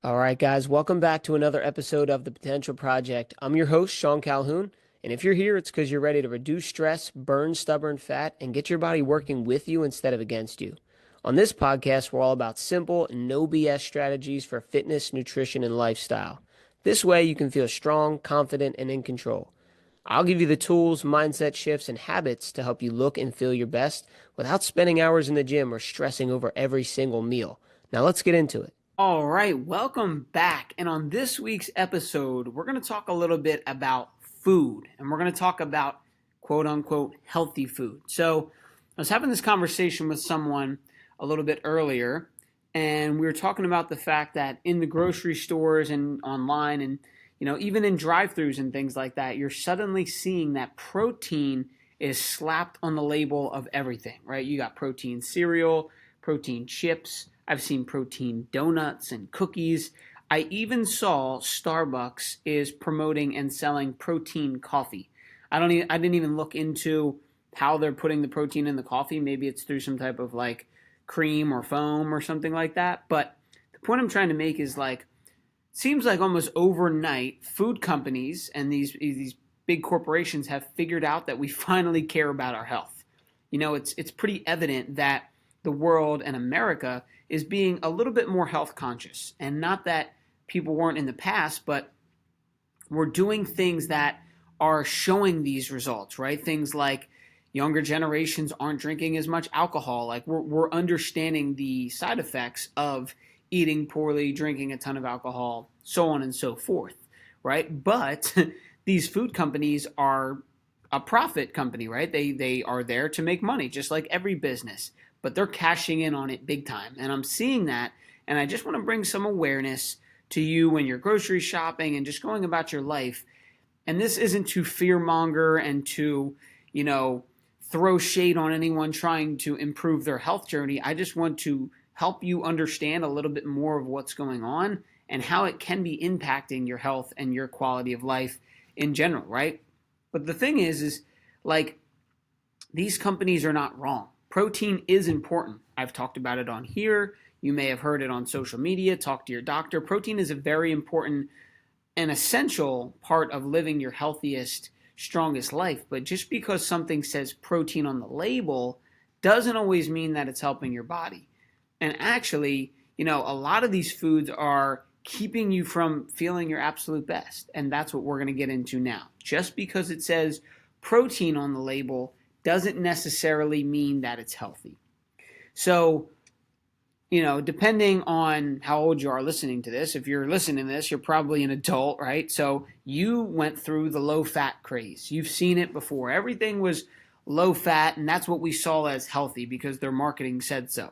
All right, guys, welcome back to another episode of The Potential Project. I'm your host, Sean Calhoun, and if you're here, it's because you're ready to reduce stress, burn stubborn fat, and get your body working with you instead of against you. On this podcast, we're all about simple, no BS strategies for fitness, nutrition, and lifestyle. This way, you can feel strong, confident, and in control. I'll give you the tools, mindset shifts, and habits to help you look and feel your best without spending hours in the gym or stressing over every single meal. Now, let's get into it. All right, welcome back. And on this week's episode, we're going to talk a little bit about food and we're going to talk about quote unquote healthy food. So, I was having this conversation with someone a little bit earlier, and we were talking about the fact that in the grocery stores and online and even in drive-throughs and things like that, you're suddenly seeing that protein is slapped on the label of everything, right? You got protein cereal, protein chips, I've seen protein donuts and cookies. I even saw Starbucks is promoting and selling protein coffee. I didn't even look into how they're putting the protein in the coffee. Maybe it's through some type of like cream or foam or something like that. But the point I'm trying to make is like seems like almost overnight food companies and these big corporations have figured out that we finally care about our health. It's pretty evident that the world and America is being a little bit more health conscious. And not that people weren't in the past, but we're doing things that are showing these results, right? Things like younger generations aren't drinking as much alcohol. Like we're understanding the side effects of eating poorly, drinking a ton of alcohol, so on and so forth, right? But these food companies are a profit company, right? They are there to make money, just like every business, but they're cashing in on it big time. And I'm seeing that, and I just want to bring some awareness to you when you're grocery shopping and just going about your life. And this isn't to fearmonger and to, you know, throw shade on anyone trying to improve their health journey. I just want to help you understand a little bit more of what's going on and how it can be impacting your health and your quality of life in general, right? But the thing is like these companies are not wrong. Protein is important. I've talked about it on here. You may have heard it on social media. Talk to your doctor. Protein is a very important and essential part of living your healthiest, strongest life. But just because something says protein on the label doesn't always mean that it's helping your body. And actually, a lot of these foods are keeping you from feeling your absolute best. And that's what we're going to get into now. Just because it says protein on the label doesn't necessarily mean that it's healthy. So, depending on how old you are listening to this, if you're listening to this, you're probably an adult, right? So you went through the low fat craze. You've seen it before. Everything was low fat, and that's what we saw as healthy because their marketing said so.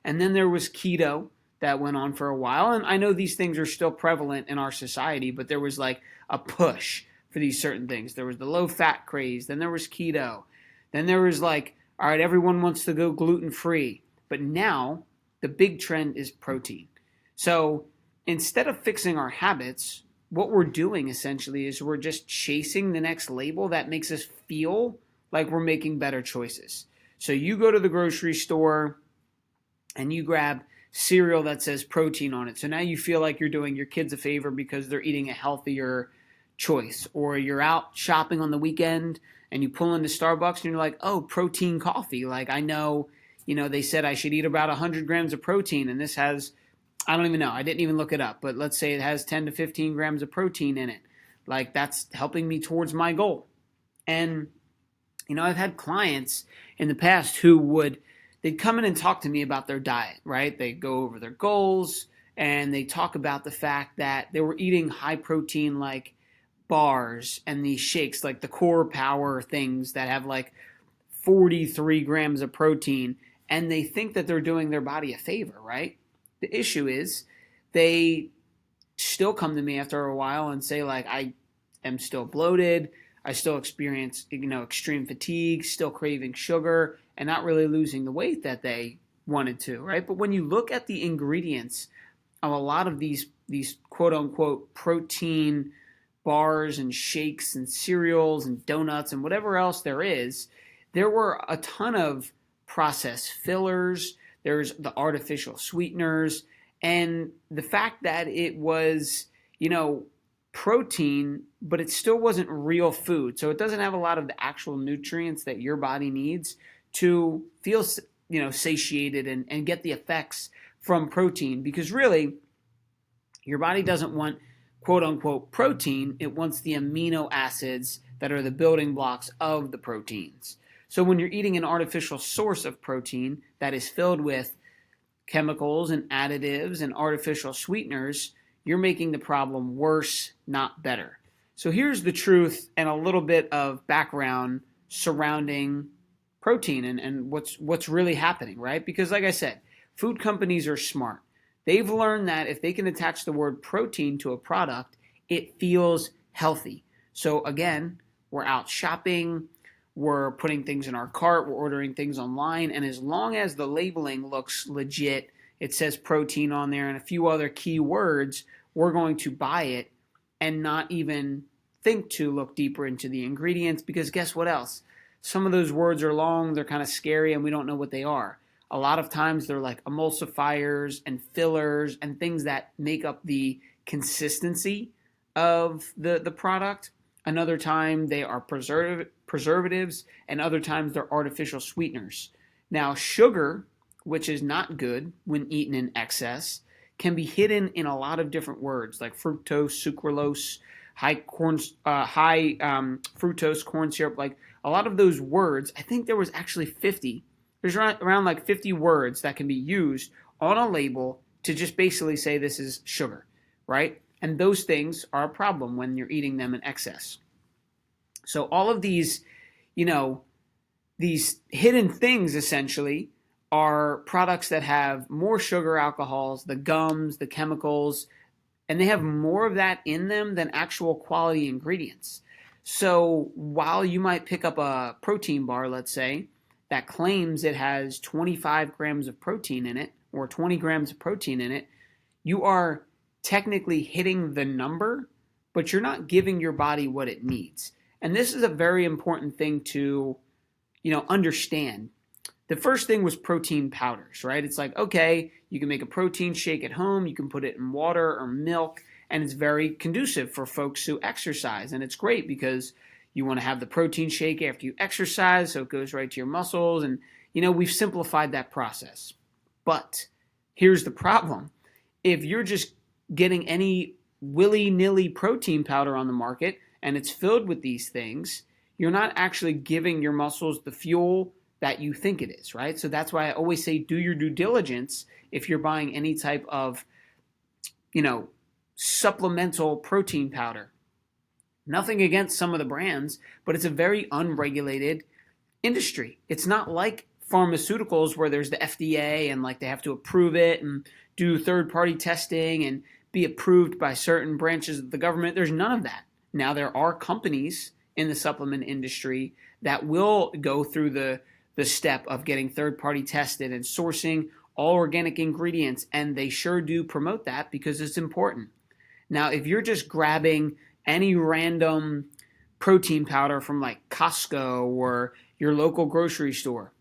And then there was keto that went on for a while. And I know these things are still prevalent in our society, but there was like a push for these certain things. There was the low fat craze. Then there was keto. Then there was like, all right, everyone wants to go gluten free. But now the big trend is protein. So instead of fixing our habits, what we're doing essentially is we're just chasing the next label that makes us feel like we're making better choices. So you go to the grocery store and you grab cereal that says protein on it. So now you feel like you're doing your kids a favor because they're eating a healthier choice. Or you're out shopping on the weekend and you pull into Starbucks and you're like, oh, protein coffee. Like I know, they said I should eat about 100 grams of protein, and this has, I don't even know, I didn't even look it up, but let's say it has 10 to 15 grams of protein in it. Like that's helping me towards my goal. And, I've had clients in the past they'd come in and talk to me about their diet, right? They go over their goals and they talk about the fact that they were eating high protein like bars and these shakes, like the core power things that have like 43 grams of protein, and they think that they're doing their body a favor, right? The issue is they still come to me after a while and say like, I am still bloated. I still experience, extreme fatigue, still craving sugar, and not really losing the weight that they wanted to, right? But when you look at the ingredients of a lot of these quote unquote protein bars and shakes and cereals and donuts and whatever else there were a ton of processed fillers. There's the artificial sweeteners, And the fact that it was, you know, protein, but it still wasn't real food. So it doesn't have a lot of the actual nutrients that your body needs to feel, satiated and get the effects from protein. Because really, your body doesn't want quote unquote protein, it wants the amino acids that are the building blocks of the proteins. So when you're eating an artificial source of protein that is filled with chemicals and additives and artificial sweeteners, you're making the problem worse, not better. So here's the truth and a little bit of background surrounding protein and what's really happening, right? Because like I said, food companies are smart. They've learned that if they can attach the word protein to a product, it feels healthy. So again, we're out shopping, we're putting things in our cart, we're ordering things online, and as long as the labeling looks legit, it says protein on there and a few other key words, we're going to buy it and not even think to look deeper into the ingredients, because guess what else? Some of those words are long, they're kind of scary, and we don't know what they are. A lot of times they're like emulsifiers and fillers and things that make up the consistency of the product. Another time they are preservatives, and other times they're artificial sweeteners. Now, sugar, which is not good when eaten in excess, can be hidden in a lot of different words like fructose, sucralose, high fructose corn syrup. Like a lot of those words, I think there was actually 50. There's around like 50 words that can be used on a label to just basically say this is sugar, right? And those things are a problem when you're eating them in excess. So all of these, these hidden things essentially are products that have more sugar alcohols, the gums, the chemicals, and they have more of that in them than actual quality ingredients. So while you might pick up a protein bar, let's say, that claims it has 25 grams of protein in it or 20 grams of protein in it, you are technically hitting the number, but you're not giving your body what it needs. And this is a very important thing to, understand. The first thing was protein powders, right? It's like, okay, you can make a protein shake at home, you can put it in water or milk, and it's very conducive for folks who exercise. And it's great because you want to have the protein shake after you exercise, so it goes right to your muscles. And, we've simplified that process. But here's the problem. If you're just getting any willy-nilly protein powder on the market and it's filled with these things, you're not actually giving your muscles the fuel that you think it is, right? So that's why I always say do your due diligence if you're buying any type of, supplemental protein powder. Nothing against some of the brands, but it's a very unregulated industry. It's not like pharmaceuticals where there's the FDA and like they have to approve it and do third-party testing and be approved by certain branches of the government. There's none of that. Now, there are companies in the supplement industry that will go through the step of getting third-party tested and sourcing all organic ingredients, and they sure do promote that because it's important. Now, if you're just grabbing any random protein powder from like Costco or your local grocery store,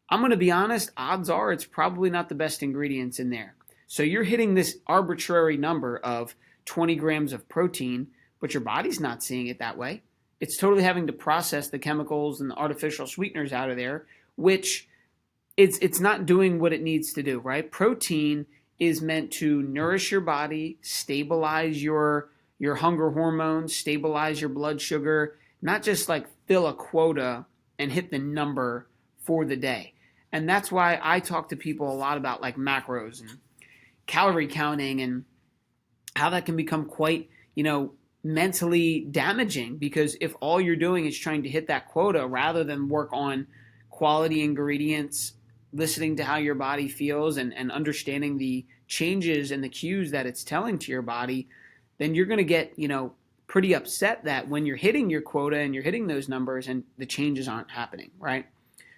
I'm going to be honest, odds are it's probably not the best ingredients in there. So you're hitting this arbitrary number of 20 grams of protein, but your body's not seeing it that way. It's totally having to process the chemicals and the artificial sweeteners out of there, which it's not doing what it needs to do, right? Protein is meant to nourish your body, stabilize your hunger hormones, stabilize your blood sugar, not just like fill a quota and hit the number for the day. And that's why I talk to people a lot about like macros and calorie counting and how that can become quite, mentally damaging, because if all you're doing is trying to hit that quota rather than work on quality ingredients, listening to how your body feels and understanding the changes and the cues that it's telling to your body, then you're going to get, pretty upset that when you're hitting your quota and you're hitting those numbers and the changes aren't happening, right?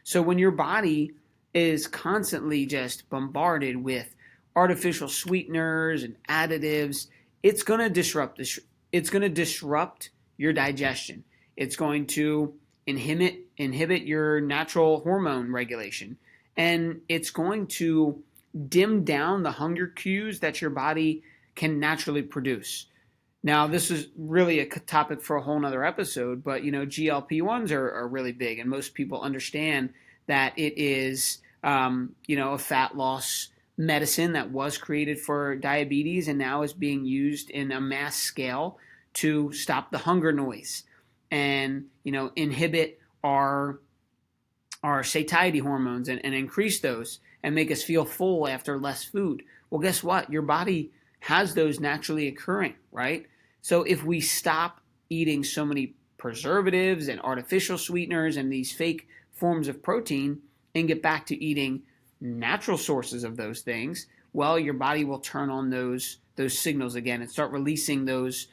So when your body is constantly just bombarded with artificial sweeteners and additives, it's going to disrupt this. It's going to disrupt your digestion. It's going to inhibit your natural hormone regulation. And it's going to dim down the hunger cues that your body can naturally produce. Now, this is really a topic for a whole nother episode, but GLP-1s are really big, and most people understand that it is, a fat loss medicine that was created for diabetes and now is being used in a mass scale to stop the hunger noise and, inhibit our satiety hormones and increase those and make us feel full after less food. Well, guess what? Your body has those naturally occurring, right? So if we stop eating so many preservatives and artificial sweeteners and these fake forms of protein and get back to eating natural sources of those things, well, your body will turn on those signals again and start releasing those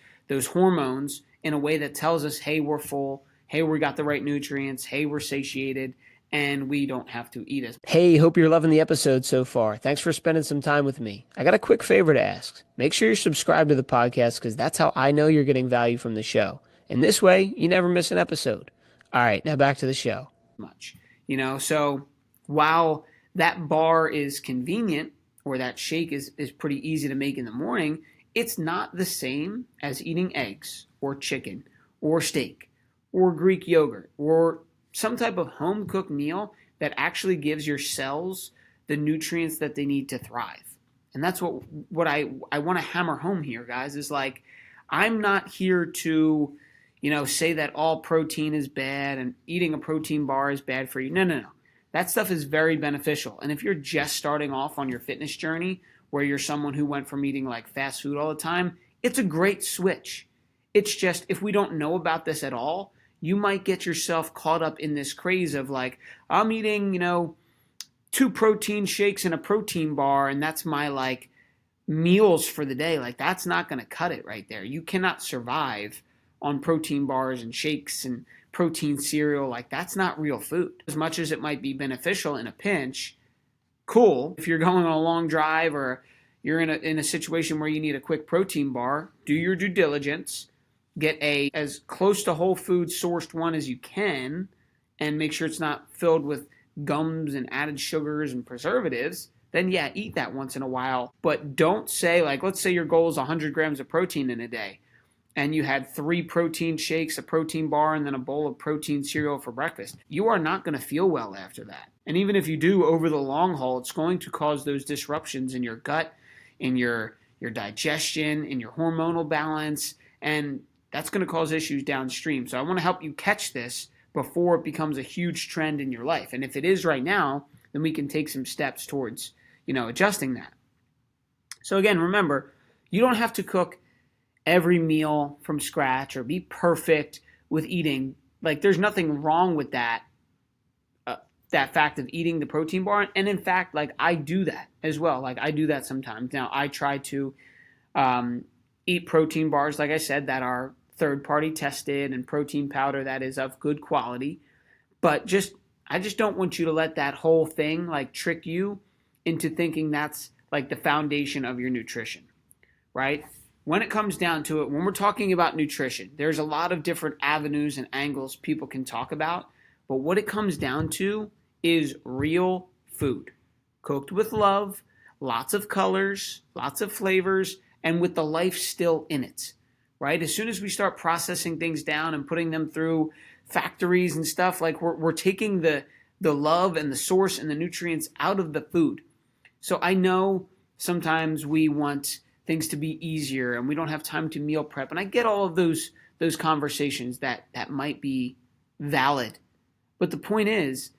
hormones in a way that tells us, hey, we're full, hey, we got the right nutrients, hey, we're satiated, and we don't have to eat as. Hey, hope you're loving the episode so far. Thanks for spending some time with me. I got a quick favor to ask. Make sure you're subscribed to the podcast because that's how I know you're getting value from the show. And this way, you never miss an episode. All right, now back to the show. Much, so while that bar is convenient or that shake is pretty easy to make in the morning, it's not the same as eating eggs or chicken or steak or Greek yogurt or some type of home cooked meal that actually gives your cells the nutrients that they need to thrive. And that's what I want to hammer home here, guys, is like, I'm not here to, say that all protein is bad and eating a protein bar is bad for you. No. That stuff is very beneficial. And if you're just starting off on your fitness journey, where you're someone who went from eating like fast food all the time, it's a great switch. It's just, if we don't know about this at all, you might get yourself caught up in this craze of like, I'm eating, 2 protein shakes and a protein bar, and that's my like meals for the day. Like, that's not going to cut it right there. You cannot survive on protein bars and shakes and protein cereal. Like, that's not real food. As much as it might be beneficial in a pinch, cool. If you're going on a long drive or you're in a situation where you need a quick protein bar, do your due diligence. Get as close to whole food sourced one as you can and make sure it's not filled with gums and added sugars and preservatives. Then yeah, eat that once in a while. But don't say, like, let's say your goal is 100 grams of protein in a day and you had 3 protein shakes, a protein bar, and then a bowl of protein cereal for breakfast. You are not going to feel well after that. And even if you do over the long haul, it's going to cause those disruptions in your gut, in your digestion, in your hormonal balance, and that's going to cause issues downstream. So I want to help you catch this before it becomes a huge trend in your life. And if it is right now, then we can take some steps towards, adjusting that. So again, remember, you don't have to cook every meal from scratch or be perfect with eating. Like, there's nothing wrong with that fact of eating the protein bar. And in fact, like, I do that as well. Like, I do that sometimes. Now, I try to eat protein bars, like I said, that are third-party tested and protein powder that is of good quality. But I just don't want you to let that whole thing like trick you into thinking that's like the foundation of your nutrition, right? When it comes down to it, when we're talking about nutrition, there's a lot of different avenues and angles people can talk about. But what it comes down to is real food, cooked with love, lots of colors, lots of flavors, and with the life still in it. Right? As soon as we start processing things down and putting them through factories and stuff, like we're taking the love and the source and the nutrients out of the food. So I know sometimes we want things to be easier and we don't have time to meal prep. And I get all of those conversations that might be valid. But the point is,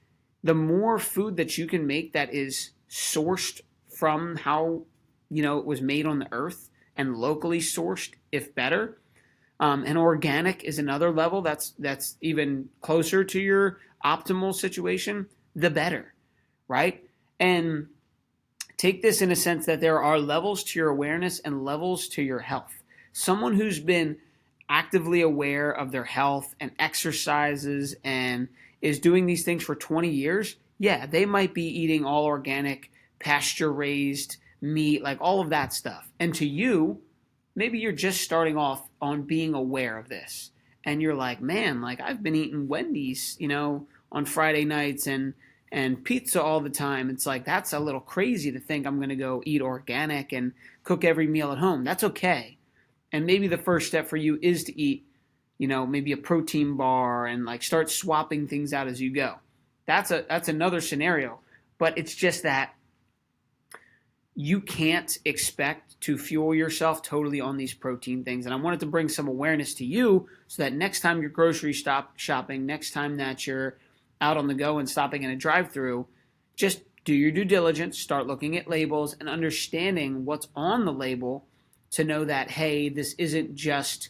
the more food that you can make that is sourced from how, it was made on the earth, and locally sourced, if better. And organic is another level that's even closer to your optimal situation, the better, right? And take this in a sense that there are levels to your awareness and levels to your health. Someone who's been actively aware of their health and exercises and is doing these things for 20 years, yeah, they might be eating all organic, pasture-raised meat, like all of that stuff. And to you, maybe you're just starting off on being aware of this. And you're like, man, like I've been eating Wendy's, on Friday nights and and pizza all the time, it's like that's a little crazy to think I'm going to go eat organic and cook every meal at home. That's okay. And maybe the first step for you is to eat, maybe a protein bar and like start swapping things out as you go. That's another scenario, but it's just that you can't expect to fuel yourself totally on these protein things. And I wanted to bring some awareness to you so that next time you're grocery shopping, next time that you're out on the go and stopping in a drive-through, just do your due diligence, start looking at labels and understanding what's on the label to know that, hey, this isn't just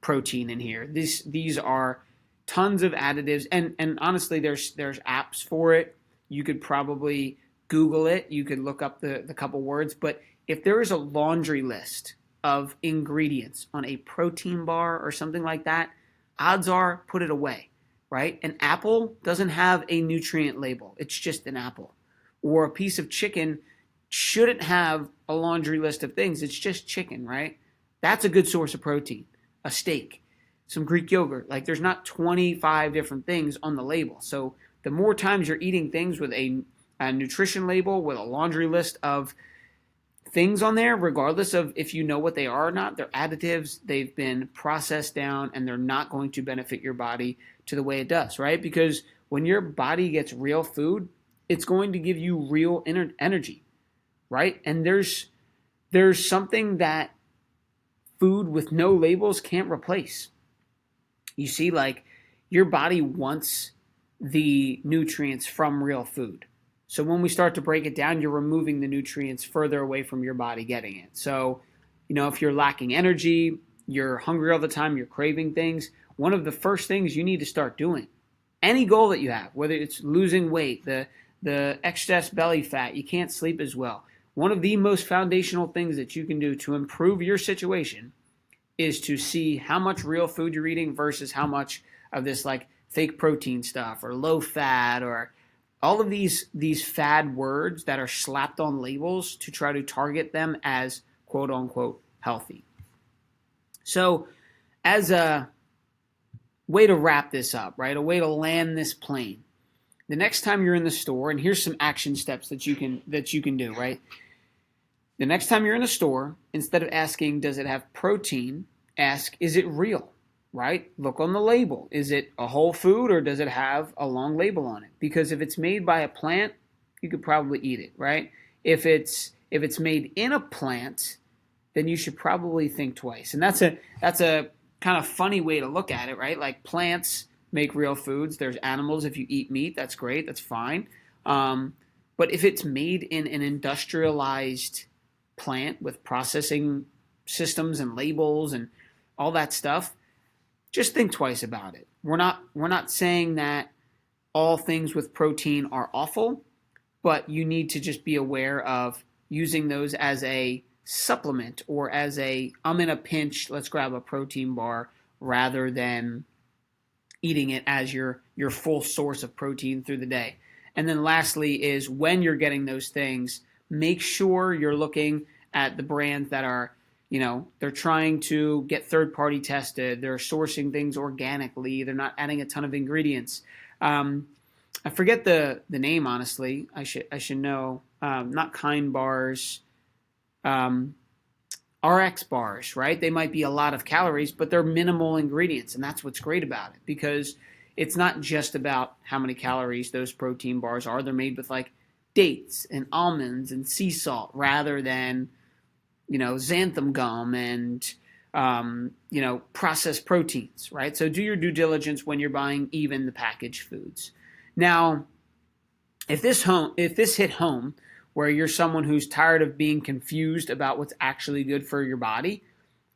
protein in here. These are tons of additives, and honestly, there's apps for it. You could probably Google it. You could look up the couple words, but if there is a laundry list of ingredients on a protein bar or something like that, odds are put it away, right? An apple doesn't have a nutrient label. It's just an apple. Or a piece of chicken shouldn't have a laundry list of things. It's just chicken, right? That's a good source of protein. A steak, some Greek yogurt. Like there's not 25 different things on the label. So the more times you're eating things with a nutrition label, with a laundry list of things on there, regardless of if you know what they are or not, they're additives, they've been processed down, and they're not going to benefit your body to the way it does, right? Because when your body gets real food, it's going to give you real energy, right? And there's something that food with no labels can't replace. You see, like your body wants the nutrients from real food. So when we start to break it down, you're removing the nutrients further away from your body getting it. So, if you're lacking energy, you're hungry all the time, you're craving things, one of the first things you need to start doing, any goal that you have, whether it's losing weight, the excess belly fat, you can't sleep as well, one of the most foundational things that you can do to improve your situation is to see how much real food you're eating versus how much of this like fake protein stuff or low fat or all of these fad words that are slapped on labels to try to target them as quote unquote healthy. So as a way to wrap this up, right, a way to land this plane, the next time you're in the store, and here's some action steps that you can do, right? The next time you're in the store, instead of asking, does it have protein, ask, is it real? Right? Look on the label. Is it a whole food or does it have a long label on it? Because if it's made by a plant, you could probably eat it, right? If it's made in a plant, then you should probably think twice. And that's a kind of funny way to look at it, right? Like plants make real foods. There's animals. If you eat meat, that's great. That's fine. But if it's made in an industrialized plant with processing systems and labels and all that stuff, just think twice about it. We're not saying that all things with protein are awful, but you need to just be aware of using those as a supplement or as I'm in a pinch, let's grab a protein bar, rather than eating it as your full source of protein through the day. And then lastly is when you're getting those things, make sure you're looking at the brands that are, they're trying to get third-party tested. They're sourcing things organically. They're not adding a ton of ingredients. I forget the name, honestly. I should know. Not Kind bars, RX bars, right? They might be a lot of calories, but they're minimal ingredients, and that's what's great about it because it's not just about how many calories those protein bars are. They're made with like dates and almonds and sea salt rather than xanthan gum and, processed proteins, right? So do your due diligence when you're buying even the packaged foods. Now, if this hit home where you're someone who's tired of being confused about what's actually good for your body,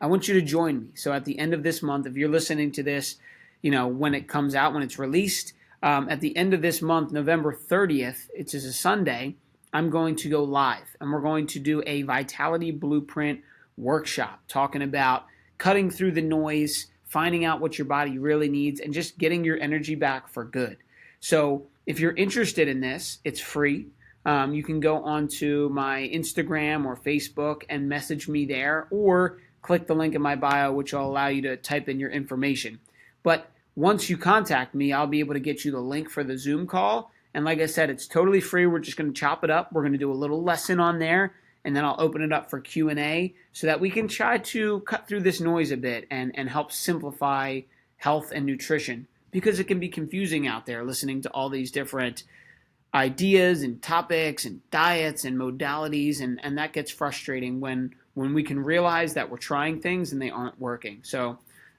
I want you to join me. So at the end of this month, if you're listening to this, when it comes out, when it's released, at the end of this month, November 30th, it's a Sunday, I'm going to go live and we're going to do a Vitality Blueprint workshop talking about cutting through the noise, finding out what your body really needs, and just getting your energy back for good. So if you're interested in this, it's free. You can go onto my Instagram or Facebook and message me there, or click the link in my bio, which will allow you to type in your information. But once you contact me, I'll be able to get you the link for the Zoom call, And like I said, it's totally free. We're just going to chop it up. We're going to do a little lesson on there, and then I'll open it up for Q&A so that we can try to cut through this noise a bit and help simplify health and nutrition, because it can be confusing out there listening to all these different ideas and topics and diets and modalities, and that gets frustrating when we can realize that we're trying things and they aren't working. So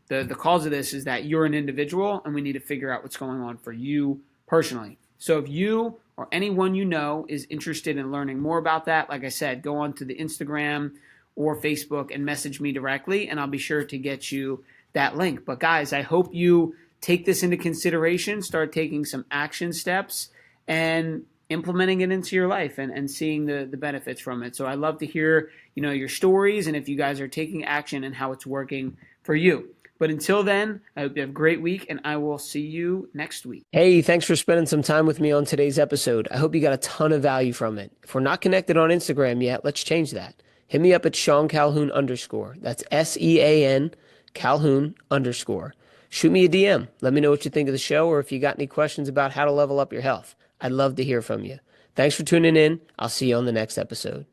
the cause of this is that you're an individual and we need to figure out what's going on for you personally. So if you or anyone you know is interested in learning more about that, like I said, go on to the Instagram or Facebook and message me directly, and I'll be sure to get you that link. But guys, I hope you take this into consideration, start taking some action steps, and implementing it into your life and seeing the benefits from it. So I love to hear, your stories and if you guys are taking action and how it's working for you. But until then, I hope you have a great week, and I will see you next week. Hey, thanks for spending some time with me on today's episode. I hope you got a ton of value from it. If we're not connected on Instagram yet, let's change that. Hit me up at Sean Calhoun _. That's SEAN Calhoun _. Shoot me a DM. Let me know what you think of the show, or if you got any questions about how to level up your health. I'd love to hear from you. Thanks for tuning in. I'll see you on the next episode.